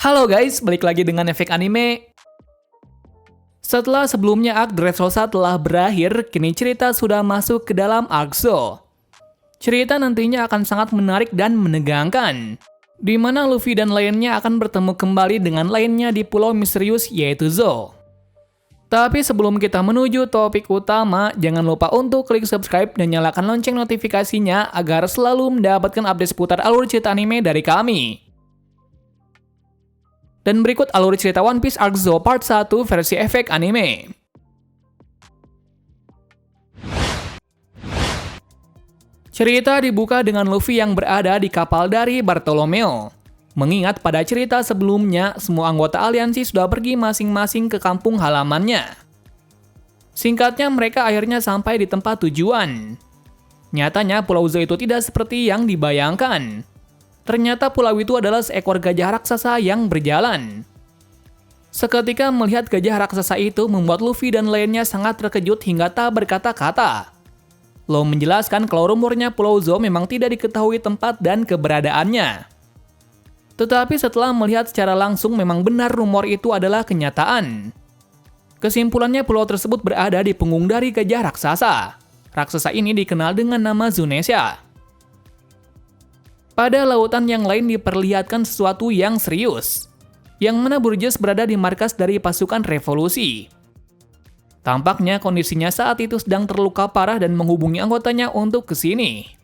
Halo guys, balik lagi dengan Efek Anime. Setelah sebelumnya arc Dressrosa telah berakhir, kini cerita sudah masuk ke dalam arc Zou. Cerita nantinya akan sangat menarik dan menegangkan, di mana Luffy dan lainnya akan bertemu kembali dengan lainnya di pulau misterius yaitu Zou. Tapi sebelum kita menuju topik utama, jangan lupa untuk klik subscribe dan nyalakan lonceng notifikasinya agar selalu mendapatkan update seputar alur cerita anime dari kami. Dan berikut alur cerita One Piece Arc Zou Part 1 versi Efek Anime. Cerita dibuka dengan Luffy yang berada di kapal dari Bartolomeo. Mengingat pada cerita sebelumnya, semua anggota aliansi sudah pergi masing-masing ke kampung halamannya. Singkatnya, mereka akhirnya sampai di tempat tujuan. Nyatanya, Pulau Zou itu tidak seperti yang dibayangkan. Ternyata pulau itu adalah seekor gajah raksasa yang berjalan. Seketika melihat gajah raksasa itu membuat Luffy dan lainnya sangat terkejut hingga tak berkata-kata. Law menjelaskan kalau rumornya Pulau Zou memang tidak diketahui tempat dan keberadaannya. Tetapi setelah melihat secara langsung memang benar rumor itu adalah kenyataan. Kesimpulannya pulau tersebut berada di punggung dari gajah raksasa. Raksasa ini dikenal dengan nama Zunesha. Pada lautan yang lain diperlihatkan sesuatu yang serius, yang mana Burgess berada di markas dari pasukan revolusi. Tampaknya kondisinya saat itu sedang terluka parah dan menghubungi anggotanya untuk ke sini.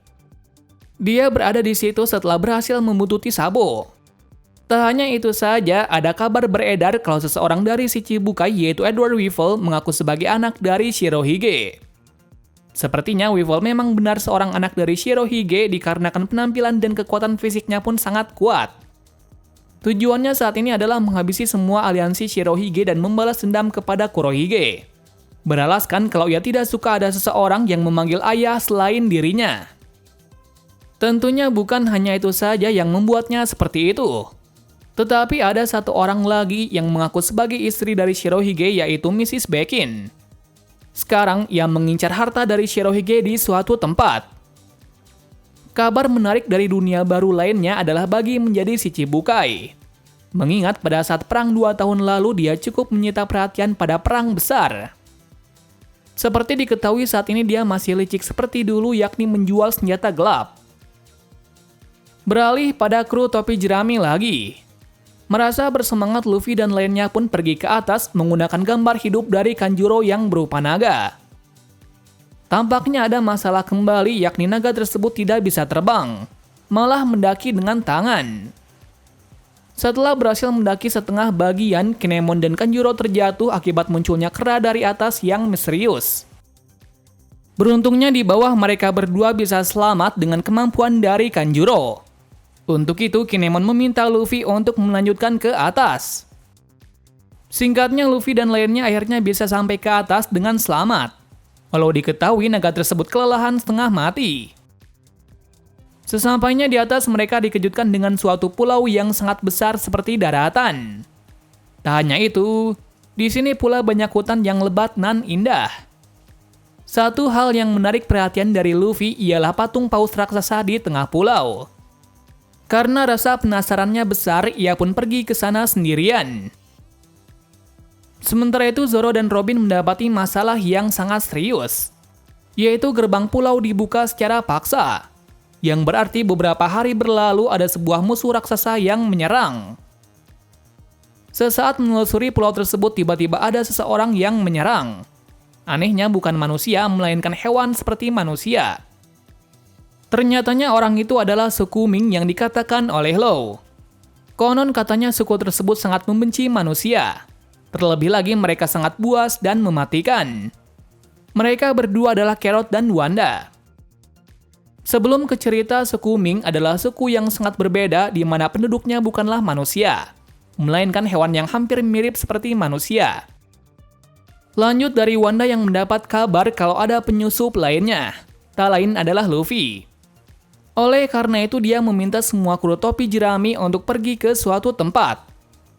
Dia berada di situ setelah berhasil membuntuti Sabo. Tak hanya itu saja, ada kabar beredar kalau seseorang dari Shichibukai yaitu Edward Weevil mengaku sebagai anak dari Shirohige. Sepertinya Weevil memang benar seorang anak dari Shirohige dikarenakan penampilan dan kekuatan fisiknya pun sangat kuat. Tujuannya saat ini adalah menghabisi semua aliansi Shirohige dan membalas dendam kepada Kurohige. Beralaskan kalau ia tidak suka ada seseorang yang memanggil ayah selain dirinya. Tentunya bukan hanya itu saja yang membuatnya seperti itu. Tetapi ada satu orang lagi yang mengaku sebagai istri dari Shirohige yaitu Mrs. Bekin. Sekarang ia mengincar harta dari Shirohige di suatu tempat. Kabar menarik dari dunia baru lainnya adalah bagi menjadi Shichibukai. Mengingat pada saat perang 2 tahun lalu dia cukup menyita perhatian pada perang besar. Seperti diketahui saat ini dia masih licik seperti dulu yakni menjual senjata gelap. Beralih pada kru topi jerami lagi. Merasa bersemangat, Luffy dan lainnya pun pergi ke atas menggunakan gambar hidup dari Kanjuro yang berupa naga. Tampaknya ada masalah kembali yakni naga tersebut tidak bisa terbang, malah mendaki dengan tangan. Setelah berhasil mendaki setengah bagian, Kinemon dan Kanjuro terjatuh akibat munculnya kera dari atas yang misterius. Beruntungnya di bawah mereka berdua bisa selamat dengan kemampuan dari Kanjuro. Untuk itu, Kinemon meminta Luffy untuk melanjutkan ke atas. Singkatnya, Luffy dan lainnya akhirnya bisa sampai ke atas dengan selamat. Walau diketahui naga tersebut kelelahan setengah mati. Sesampainya di atas, mereka dikejutkan dengan suatu pulau yang sangat besar seperti daratan. Tak hanya itu, di sini pula banyak hutan yang lebat nan indah. Satu hal yang menarik perhatian dari Luffy ialah patung paus raksasa di tengah pulau. Karena rasa penasarannya besar, ia pun pergi ke sana sendirian. Sementara itu, Zoro dan Robin mendapati masalah yang sangat serius, yaitu gerbang pulau dibuka secara paksa, yang berarti beberapa hari berlalu ada sebuah musuh raksasa yang menyerang. Sesaat menelusuri pulau tersebut, tiba-tiba ada seseorang yang menyerang. Anehnya bukan manusia, melainkan hewan seperti manusia. Ternyatanya orang itu adalah suku Ming yang dikatakan oleh Law. Konon katanya suku tersebut sangat membenci manusia. Terlebih lagi mereka sangat buas dan mematikan. Mereka berdua adalah Carrot dan Wanda. Sebelum ke cerita, suku Ming adalah suku yang sangat berbeda di mana penduduknya bukanlah manusia, melainkan hewan yang hampir mirip seperti manusia. Lanjut dari Wanda yang mendapat kabar kalau ada penyusup lainnya. Tak lain adalah Luffy. Oleh karena itu dia meminta semua kru topi jerami untuk pergi ke suatu tempat,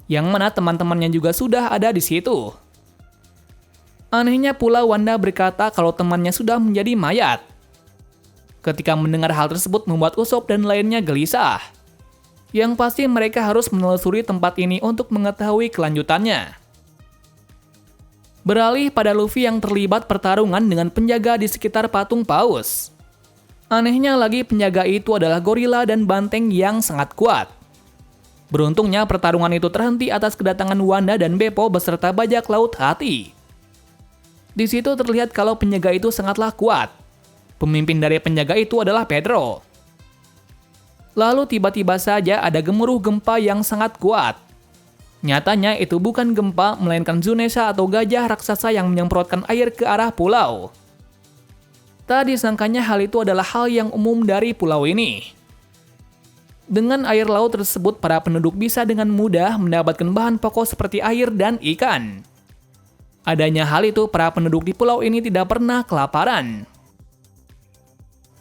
yang mana teman-temannya juga sudah ada di situ. Anehnya pula Wanda berkata kalau temannya sudah menjadi mayat. Ketika mendengar hal tersebut membuat Usopp dan lainnya gelisah. Yang pasti mereka harus menelusuri tempat ini untuk mengetahui kelanjutannya. Beralih pada Luffy yang terlibat pertarungan dengan penjaga di sekitar patung paus. Anehnya lagi penjaga itu adalah gorila dan banteng yang sangat kuat. Beruntungnya pertarungan itu terhenti atas kedatangan Wanda dan Beppo beserta bajak laut Hati. Di situ terlihat kalau penjaga itu sangatlah kuat. Pemimpin dari penjaga itu adalah Pedro. Lalu tiba-tiba saja ada gemuruh gempa yang sangat kuat. Nyatanya itu bukan gempa, melainkan Zunesha atau gajah raksasa yang menyemprotkan air ke arah pulau. Tak disangkanya hal itu adalah hal yang umum dari pulau ini. Dengan air laut tersebut, para penduduk bisa dengan mudah mendapatkan bahan pokok seperti air dan ikan. Adanya hal itu, para penduduk di pulau ini tidak pernah kelaparan.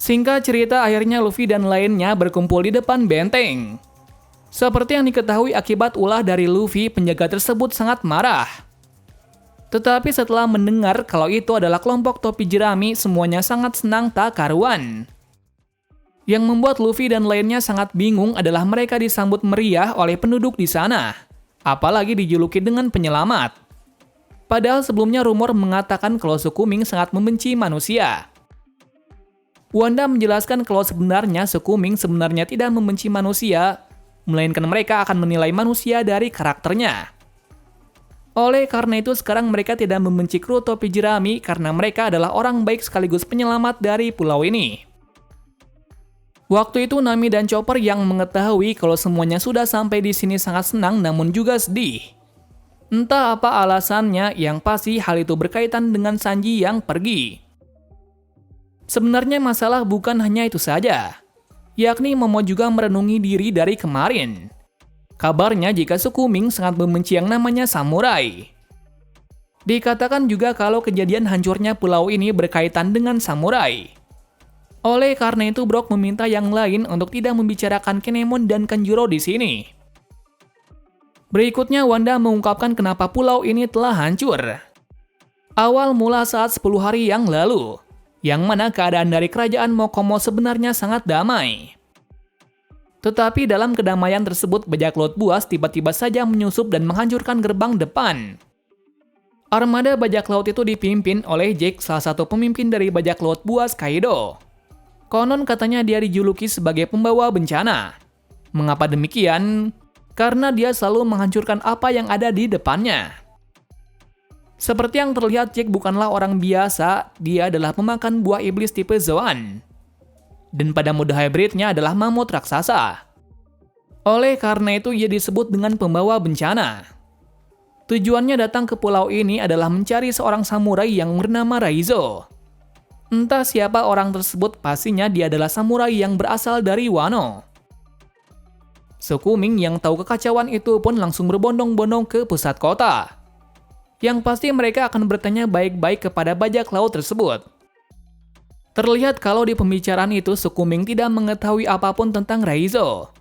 Singkat cerita, akhirnya Luffy dan lainnya berkumpul di depan benteng. Seperti yang diketahui akibat ulah dari Luffy, penjaga tersebut sangat marah. Tetapi setelah mendengar kalau itu adalah kelompok topi jerami, semuanya sangat senang tak karuan. Yang membuat Luffy dan lainnya sangat bingung adalah mereka disambut meriah oleh penduduk di sana, apalagi dijuluki dengan penyelamat. Padahal sebelumnya rumor mengatakan kalau suku Ming sangat membenci manusia. Wanda menjelaskan kalau sebenarnya suku Ming sebenarnya tidak membenci manusia, melainkan mereka akan menilai manusia dari karakternya. Oleh karena itu sekarang mereka tidak membenci kru topi jerami karena mereka adalah orang baik sekaligus penyelamat dari pulau ini. Waktu itu Nami dan Chopper yang mengetahui kalau semuanya sudah sampai di sini sangat senang namun juga sedih. Entah apa alasannya, yang pasti hal itu berkaitan dengan Sanji yang pergi. Sebenarnya masalah bukan hanya itu saja, yakni Momo juga merenungi diri dari kemarin. Kabarnya jika suku Ming sangat membenci yang namanya samurai. Dikatakan juga kalau kejadian hancurnya pulau ini berkaitan dengan samurai. Oleh karena itu Brock meminta yang lain untuk tidak membicarakan Kinemon dan Kanjuro di sini. Berikutnya Wanda mengungkapkan kenapa pulau ini telah hancur. Awal mula saat 10 hari yang lalu, yang mana keadaan dari kerajaan Mokomo sebenarnya sangat damai. Tetapi dalam kedamaian tersebut bajak laut buas tiba-tiba saja menyusup dan menghancurkan gerbang depan. Armada bajak laut itu dipimpin oleh Jake, salah satu pemimpin dari bajak laut buas Kaido. Konon katanya dia dijuluki sebagai pembawa bencana. Mengapa demikian? Karena dia selalu menghancurkan apa yang ada di depannya. Seperti yang terlihat, Jake bukanlah orang biasa, dia adalah pemakan buah iblis tipe Zoan. Dan pada mode hybridnya adalah mamut raksasa. Oleh karena itu ia disebut dengan pembawa bencana. Tujuannya datang ke pulau ini adalah mencari seorang samurai yang bernama Raizo. Entah siapa orang tersebut, pastinya dia adalah samurai yang berasal dari Wano. Suku Ming yang tahu kekacauan itu pun langsung berbondong-bondong ke pusat kota. Yang pasti mereka akan bertanya baik-baik kepada bajak laut tersebut. Terlihat kalau di pembicaraan itu suku Ming tidak mengetahui apapun tentang Raizo.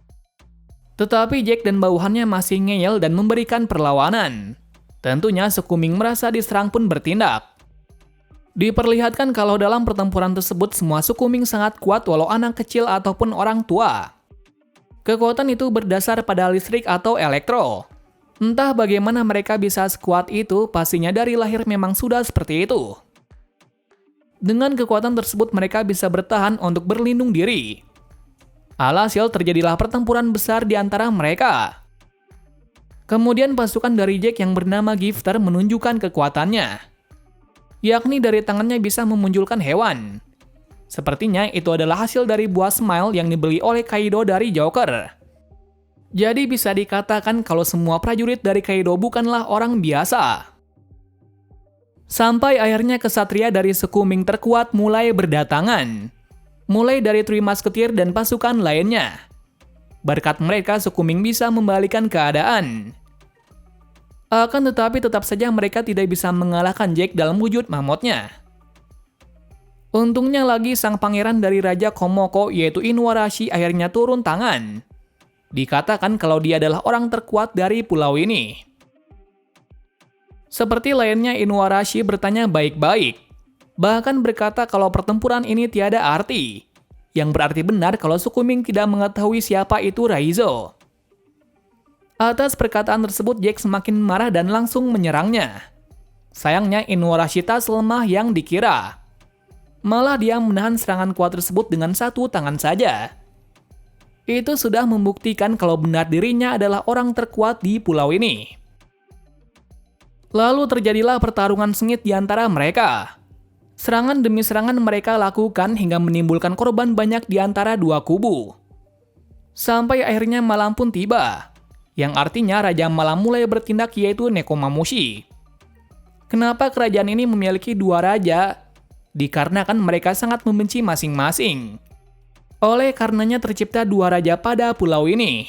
Tetapi Jack dan bawahannya masih ngeyel dan memberikan perlawanan. Tentunya suku Ming merasa diserang pun bertindak. Diperlihatkan kalau dalam pertempuran tersebut semua suku Ming sangat kuat walau anak kecil ataupun orang tua. Kekuatan itu berdasar pada listrik atau elektro. Entah bagaimana mereka bisa sekuat itu, pastinya dari lahir memang sudah seperti itu. Dengan kekuatan tersebut mereka bisa bertahan untuk berlindung diri. Alhasil terjadilah pertempuran besar di antara mereka. Kemudian pasukan dari Jack yang bernama Gifter menunjukkan kekuatannya. Yakni dari tangannya bisa memunculkan hewan. Sepertinya itu adalah hasil dari buah smile yang dibeli oleh Kaido dari Joker. Jadi bisa dikatakan kalau semua prajurit dari Kaido bukanlah orang biasa. Sampai akhirnya kesatria dari suku Ming terkuat mulai berdatangan. Mulai dari Three Musketeer dan pasukan lainnya. Berkat mereka suku Ming bisa membalikan keadaan. Akan tetapi tetap saja mereka tidak bisa mengalahkan Jack dalam wujud mamutnya. Untungnya lagi sang pangeran dari Raja Komoko yaitu Inuarashi akhirnya turun tangan. Dikatakan kalau dia adalah orang terkuat dari pulau ini. Seperti lainnya Inuarashi bertanya baik-baik. Bahkan berkata kalau pertempuran ini tiada arti. Yang berarti benar kalau suku Ming tidak mengetahui siapa itu Raizo. Atas perkataan tersebut, Jack semakin marah dan langsung menyerangnya. Sayangnya, Inuarashi tak selemah yang dikira. Malah dia menahan serangan kuat tersebut dengan satu tangan saja. Itu sudah membuktikan kalau benar dirinya adalah orang terkuat di pulau ini. Lalu terjadilah pertarungan sengit di antara mereka. Serangan demi serangan mereka lakukan hingga menimbulkan korban banyak di antara dua kubu. Sampai akhirnya malam pun tiba, yang artinya Raja Malam mulai bertindak, yaitu Nekomamushi. Kenapa kerajaan ini memiliki dua raja? Dikarenakan mereka sangat membenci masing-masing. Oleh karenanya tercipta dua raja pada pulau ini,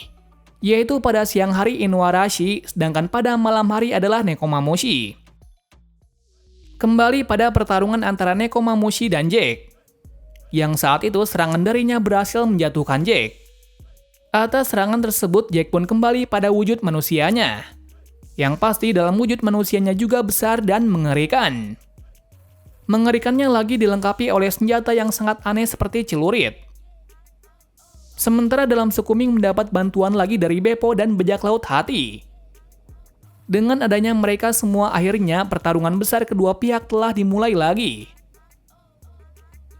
yaitu pada siang hari Inuarashi, sedangkan pada malam hari adalah Nekomamushi. Kembali pada pertarungan antara Nekomamushi dan Jack, yang saat itu serangan darinya berhasil menjatuhkan Jack. Atas serangan tersebut, Jack pun kembali pada wujud manusianya. Yang pasti dalam wujud manusianya juga besar dan mengerikan. Mengerikannya lagi dilengkapi oleh senjata yang sangat aneh seperti celurit. Sementara dalam Sukuming mendapat bantuan lagi dari Beppo dan bajak laut Hati. Dengan adanya mereka semua, akhirnya pertarungan besar kedua pihak telah dimulai lagi.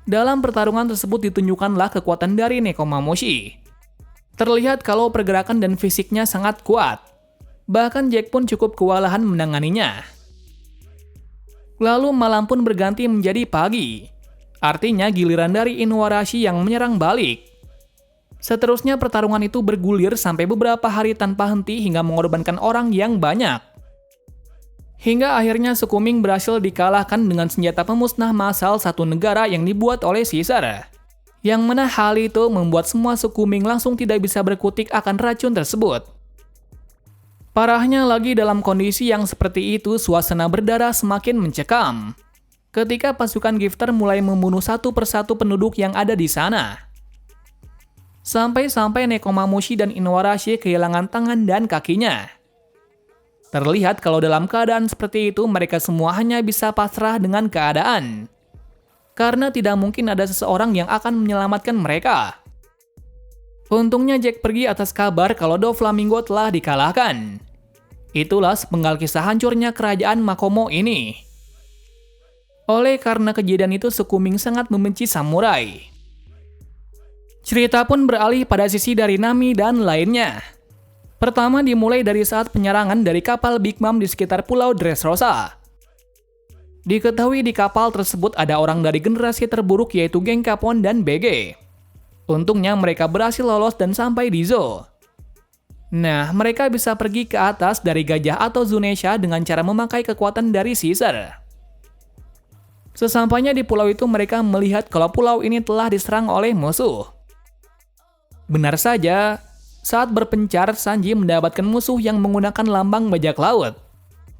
Dalam pertarungan tersebut ditunjukkanlah kekuatan dari Nekomamushi. Terlihat kalau pergerakan dan fisiknya sangat kuat. Bahkan Jack pun cukup kewalahan menanganinya. Lalu malam pun berganti menjadi pagi. Artinya giliran dari Inuarashi yang menyerang balik. Seterusnya pertarungan itu bergulir sampai beberapa hari tanpa henti hingga mengorbankan orang yang banyak. Hingga akhirnya Sukuming berhasil dikalahkan dengan senjata pemusnah massal satu negara yang dibuat oleh Caesar. Yang mana hal itu membuat semua Sukuming langsung tidak bisa berkutik akan racun tersebut. Parahnya lagi, dalam kondisi yang seperti itu, suasana berdarah semakin mencekam. Ketika pasukan Gifter mulai membunuh satu persatu penduduk yang ada di sana. Sampai-sampai Nekomamushi dan Inuarashi kehilangan tangan dan kakinya. Terlihat kalau dalam keadaan seperti itu, mereka semua hanya bisa pasrah dengan keadaan. Karena tidak mungkin ada seseorang yang akan menyelamatkan mereka. Untungnya Jack pergi atas kabar kalau Doflamingo telah dikalahkan. Itulah sepenggal kisah hancurnya kerajaan Makomo ini. Oleh karena kejadian itu, Sukuming sangat membenci samurai. Cerita pun beralih pada sisi dari Nami dan lainnya. Pertama dimulai dari saat penyerangan dari kapal Big Mom di sekitar Pulau Dressrosa. Diketahui di kapal tersebut ada orang dari generasi terburuk, yaitu geng Capone dan BG. Untungnya mereka berhasil lolos dan sampai di Zou. Nah, mereka bisa pergi ke atas dari Gajah atau Zunesha dengan cara memakai kekuatan dari Caesar. Sesampainya di pulau itu, mereka melihat kalau pulau ini telah diserang oleh musuh. Benar saja, saat berpencar, Sanji mendapatkan musuh yang menggunakan lambang bajak laut.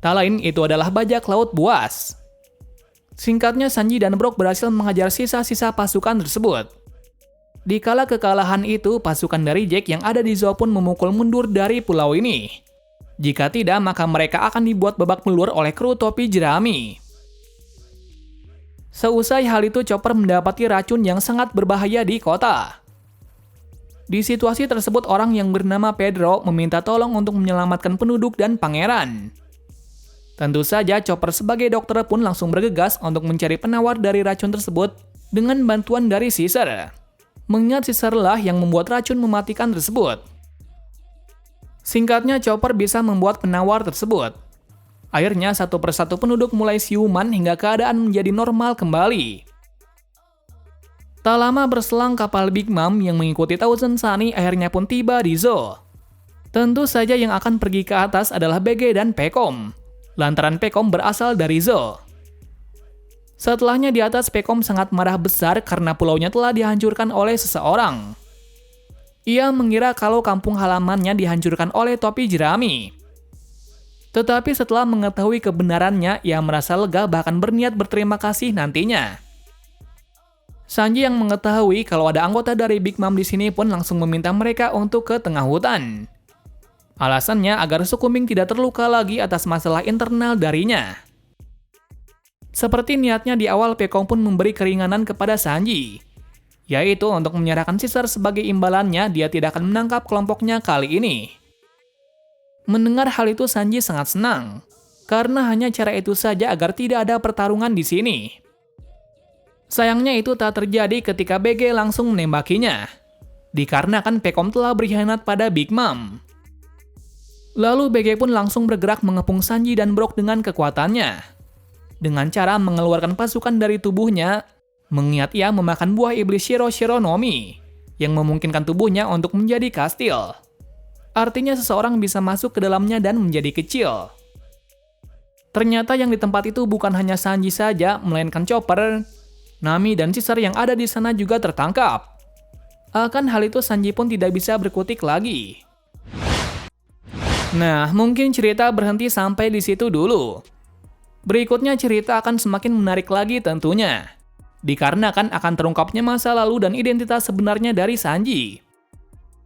Tak lain itu adalah bajak laut buas. Singkatnya, Sanji dan Brook berhasil mengajar sisa-sisa pasukan tersebut. Di kala kekalahan itu, pasukan dari Jack yang ada di Zou pun memukul mundur dari pulau ini. Jika tidak, maka mereka akan dibuat babak belur oleh kru topi jerami. Seusai hal itu, Chopper mendapati racun yang sangat berbahaya di kota. Di situasi tersebut, orang yang bernama Pedro meminta tolong untuk menyelamatkan penduduk dan pangeran. Tentu saja, Chopper sebagai dokter pun langsung bergegas untuk mencari penawar dari racun tersebut dengan bantuan dari Caesar. Mengingat Caesar lah yang membuat racun mematikan tersebut. Singkatnya, Chopper bisa membuat penawar tersebut. Akhirnya satu persatu penduduk mulai siuman hingga keadaan menjadi normal kembali. Tak lama berselang, kapal Big Mom yang mengikuti Thousand Sunny akhirnya pun tiba di Zou. Tentu saja yang akan pergi ke atas adalah BG dan Pekom. Lantaran Pekom berasal dari Zou. Setelahnya di atas, Pekom sangat marah besar karena pulaunya telah dihancurkan oleh seseorang. Ia mengira kalau kampung halamannya dihancurkan oleh topi jerami. Tetapi setelah mengetahui kebenarannya, ia merasa lega bahkan berniat berterima kasih nantinya. Sanji yang mengetahui kalau ada anggota dari Big Mom di sini pun langsung meminta mereka untuk ke tengah hutan. Alasannya agar Sukuming tidak terluka lagi atas masalah internal darinya. Seperti niatnya di awal, Pekom pun memberi keringanan kepada Sanji, yaitu untuk menyerahkan Caesar sebagai imbalannya dia tidak akan menangkap kelompoknya kali ini. Mendengar hal itu Sanji sangat senang, karena hanya cara itu saja agar tidak ada pertarungan di sini. Sayangnya itu tak terjadi ketika BG langsung menembakinya, dikarenakan Pekom telah berkhianat pada Big Mom. Lalu BG pun langsung bergerak mengepung Sanji dan Brook dengan kekuatannya, dengan cara mengeluarkan pasukan dari tubuhnya, mengingat ia memakan buah iblis Shiro Shiro no Mi, yang memungkinkan tubuhnya untuk menjadi kastil. Artinya seseorang bisa masuk ke dalamnya dan menjadi kecil. Ternyata yang di tempat itu bukan hanya Sanji saja, melainkan Chopper, Nami, dan Caesar yang ada di sana juga tertangkap. Akan hal itu Sanji pun tidak bisa berkutik lagi. Nah, mungkin cerita berhenti sampai di situ dulu. Berikutnya cerita akan semakin menarik lagi tentunya, dikarenakan akan terungkapnya masa lalu dan identitas sebenarnya dari Sanji.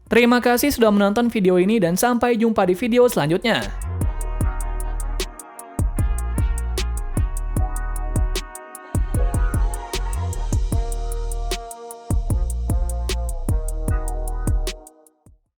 Terima kasih sudah menonton video ini dan sampai jumpa di video selanjutnya.